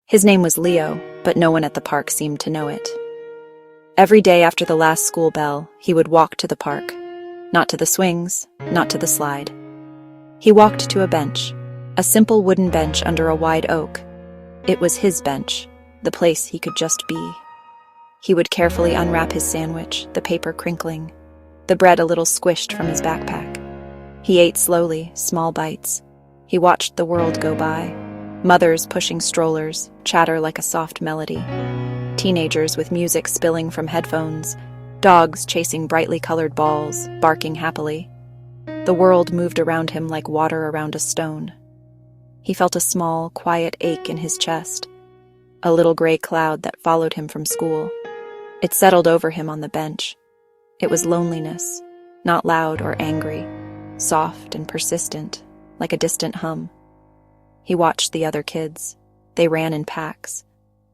His name was Leo, but no one at the park seemed to know it. Every day after the last school bell, he would walk to the park. Not to the swings, not to the slide. He walked to a bench, a simple wooden bench under a wide oak. It was his bench, the place he could just be. He would carefully unwrap his sandwich, the paper crinkling, the bread a little squished from his backpack. He ate slowly, small bites. He watched the world go by. Mothers pushing strollers, chatter like a soft melody. Teenagers with music spilling from headphones. Dogs chasing brightly colored balls, barking happily. The world moved around him like water around a stone. He felt a small, quiet ache in his chest, a little gray cloud that followed him from school. It settled over him on the bench. It was loneliness, not loud or angry, soft and persistent, like a distant hum. He watched the other kids. They ran in packs.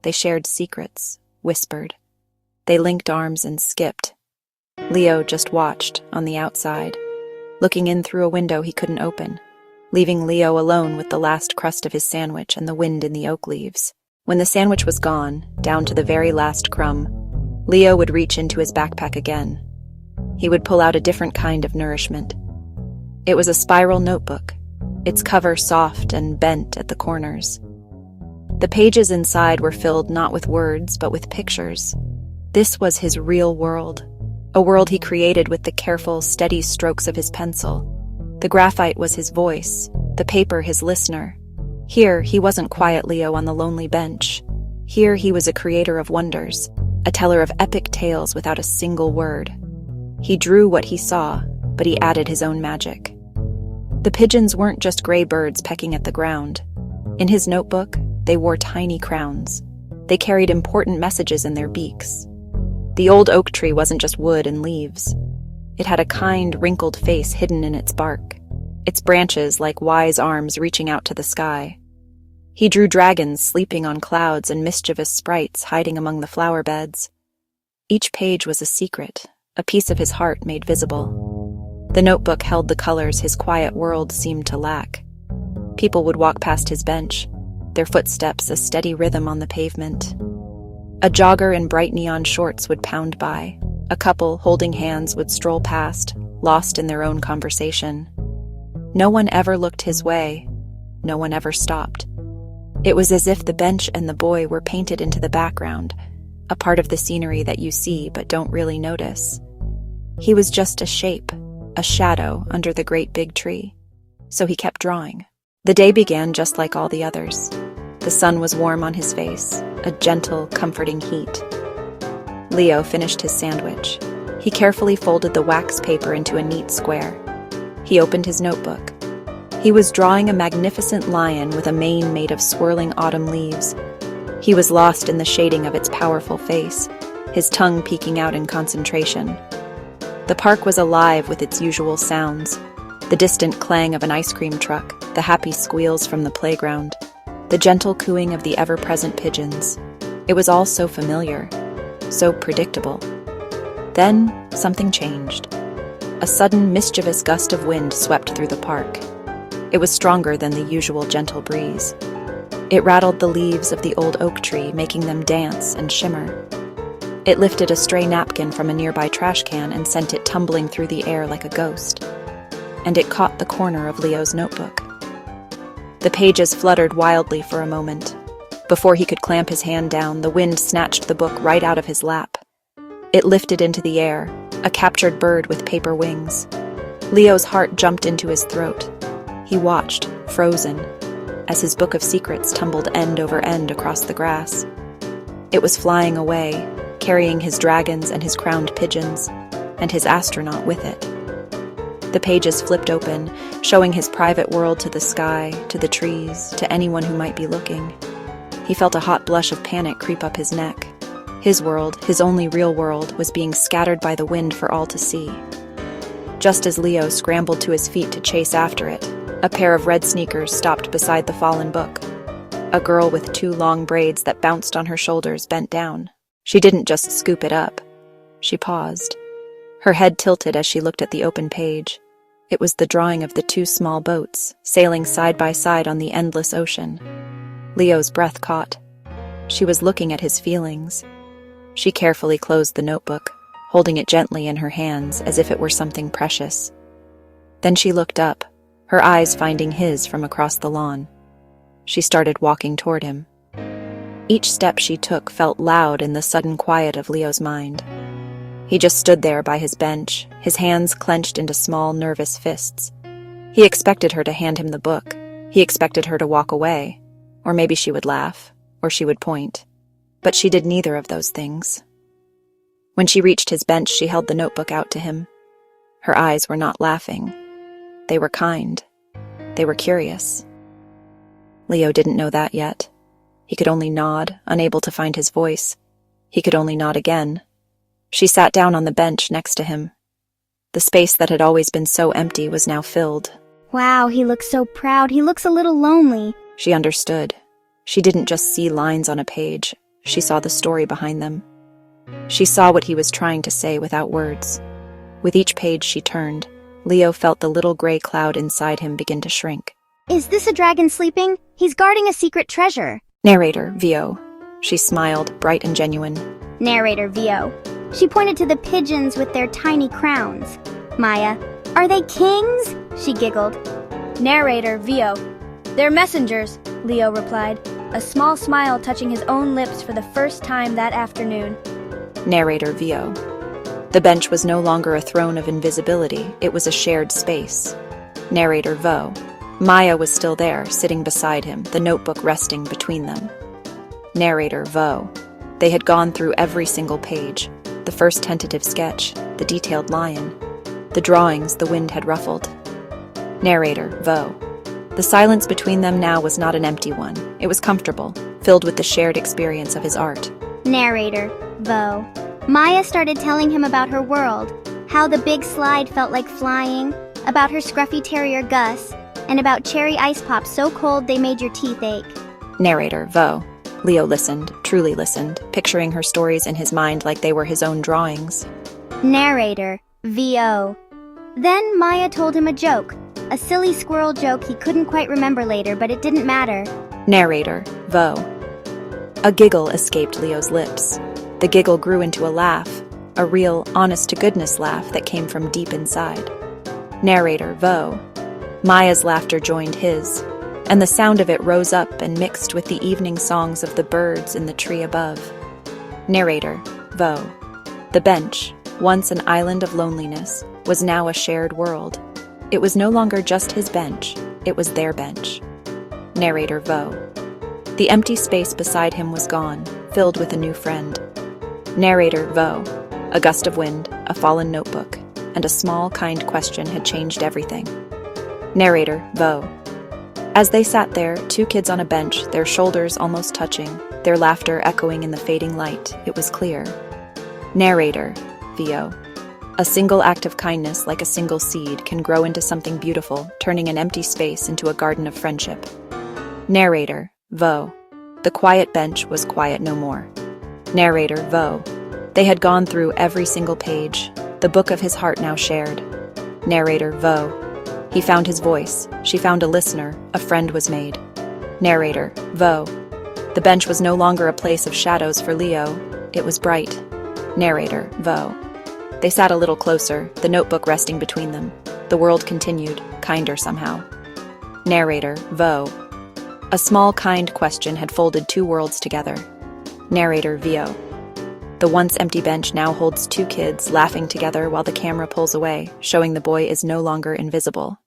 They shared secrets, whispered. They linked arms and skipped. Leo just watched, on the outside, looking in through a window he couldn't open, leaving Leo alone with the last crust of his sandwich and the wind in the oak leaves. When the sandwich was gone, down to the very last crumb, Leo would reach into his backpack again. He would pull out a different kind of nourishment. It was a spiral notebook, its cover soft and bent at the corners. The pages inside were filled not with words, but with pictures. This was his real world, a world he created with the careful, steady strokes of his pencil. The graphite was his voice, the paper his listener. Here, he wasn't quiet Leo on the lonely bench. Here, he was a creator of wonders, a teller of epic tales without a single word. He drew what he saw, but he added his own magic. The pigeons weren't just gray birds pecking at the ground. In his notebook, they wore tiny crowns. They carried important messages in their beaks. The old oak tree wasn't just wood and leaves. It had a kind, wrinkled face hidden in its bark, its branches like wise arms reaching out to the sky. He drew dragons sleeping on clouds and mischievous sprites hiding among the flower beds. Each page was a secret, a piece of his heart made visible. The notebook held the colors his quiet world seemed to lack. People would walk past his bench, their footsteps a steady rhythm on the pavement. A jogger in bright neon shorts would pound by. A couple, holding hands, would stroll past, lost in their own conversation. No one ever looked his way. No one ever stopped. It was as if the bench and the boy were painted into the background, a part of the scenery that you see but don't really notice. He was just a shape, a shadow under the great big tree. So he kept drawing. The day began just like all the others. The sun was warm on his face, a gentle, comforting heat. Leo finished his sandwich. He carefully folded the wax paper into a neat square. He opened his notebook. He was drawing a magnificent lion with a mane made of swirling autumn leaves. He was lost in the shading of its powerful face, his tongue peeking out in concentration. The park was alive with its usual sounds, the distant clang of an ice cream truck, the happy squeals from the playground, the gentle cooing of the ever-present pigeons. It was all so familiar, so predictable. Then something changed. A sudden, mischievous gust of wind swept through the park. It was stronger than the usual gentle breeze. It rattled the leaves of the old oak tree, making them dance and shimmer. It lifted a stray napkin from a nearby trash can and sent it tumbling through the air like a ghost. And it caught the corner of Leo's notebook. The pages fluttered wildly for a moment. Before he could clamp his hand down, the wind snatched the book right out of his lap. It lifted into the air, a captured bird with paper wings. Leo's heart jumped into his throat. He watched, frozen, as his book of secrets tumbled end over end across the grass. It was flying away, carrying his dragons and his crowned pigeons, and his astronaut with it. The pages flipped open, showing his private world to the sky, to the trees, to anyone who might be looking. He felt a hot blush of panic creep up his neck. His world, his only real world, was being scattered by the wind for all to see. Just as Leo scrambled to his feet to chase after it, a pair of red sneakers stopped beside the fallen book. A girl with 2 long braids that bounced on her shoulders bent down. She didn't just scoop it up. She paused. Her head tilted as she looked at the open page. It was the drawing of the 2 small boats, sailing side by side on the endless ocean. Leo's breath caught. She was looking at his feelings. She carefully closed the notebook, holding it gently in her hands as if it were something precious. Then she looked up, her eyes finding his from across the lawn. She started walking toward him. Each step she took felt loud in the sudden quiet of Leo's mind. He just stood there by his bench, his hands clenched into small, nervous fists. He expected her to hand him the book. He expected her to walk away. Or maybe she would laugh, or she would point. But she did neither of those things. When she reached his bench, she held the notebook out to him. Her eyes were not laughing. They were kind. They were curious. Leo didn't know that yet. He could only nod, unable to find his voice. He could only nod again. She sat down on the bench next to him. The space that had always been so empty was now filled. Wow, he looks so proud. He looks a little lonely. She understood. She didn't just see lines on a page. She saw the story behind them. She saw what he was trying to say without words. With each page she turned, Leo felt the little gray cloud inside him begin to shrink. Is this a dragon sleeping? He's guarding a secret treasure. Narrator, Vio. She smiled, bright and genuine. Narrator, Vio. She pointed to the pigeons with their tiny crowns. Maya, are they kings? She giggled. Narrator, Vio. They're messengers, Leo replied, a small smile touching his own lips for the first time that afternoon. Narrator, Vio. The bench was no longer a throne of invisibility, it was a shared space. Narrator, Vo. Maya was still there, sitting beside him, the notebook resting between them. Narrator, Vo. They had gone through every single page, the first tentative sketch, the detailed lion, the drawings the wind had ruffled. Narrator, Vo. The silence between them now was not an empty one. It was comfortable, filled with the shared experience of his art. Narrator, Vo. Maya started telling him about her world, how the big slide felt like flying, about her scruffy terrier Gus, and about cherry ice pops so cold they made your teeth ache. Narrator, Vo. Leo listened, truly listened, picturing her stories in his mind like they were his own drawings. Narrator, V.O. Then Maya told him a joke, a silly squirrel joke he couldn't quite remember later, but it didn't matter. Narrator, Vo. A giggle escaped Leo's lips. The giggle grew into a laugh, a real, honest-to-goodness laugh that came from deep inside. Narrator, Vo. Maya's laughter joined his, and the sound of it rose up and mixed with the evening songs of the birds in the tree above. Narrator, Vo. The bench, once an island of loneliness, was now a shared world. It was no longer just his bench, it was their bench. Narrator, Vo. The empty space beside him was gone, filled with a new friend. Narrator, Vo. A gust of wind, a fallen notebook, and a small, kind question had changed everything. Narrator, Vo. As they sat there, two kids on a bench, their shoulders almost touching, their laughter echoing in the fading light, it was clear. Narrator, Vio. A single act of kindness, like a single seed, can grow into something beautiful, turning an empty space into a garden of friendship. Narrator, Vo. The quiet bench was quiet no more. Narrator, Vo. They had gone through every single page, the book of his heart now shared. Narrator, Vo. He found his voice. She found a listener. A friend was made. Narrator, Vo. The bench was no longer a place of shadows for Leo. It was bright. Narrator, Vo. They sat a little closer, the notebook resting between them. The world continued, kinder somehow. Narrator, Vo. A small, kind question had folded two worlds together. Narrator, Vio. The once empty bench now holds two kids laughing together while the camera pulls away, showing the boy is no longer invisible.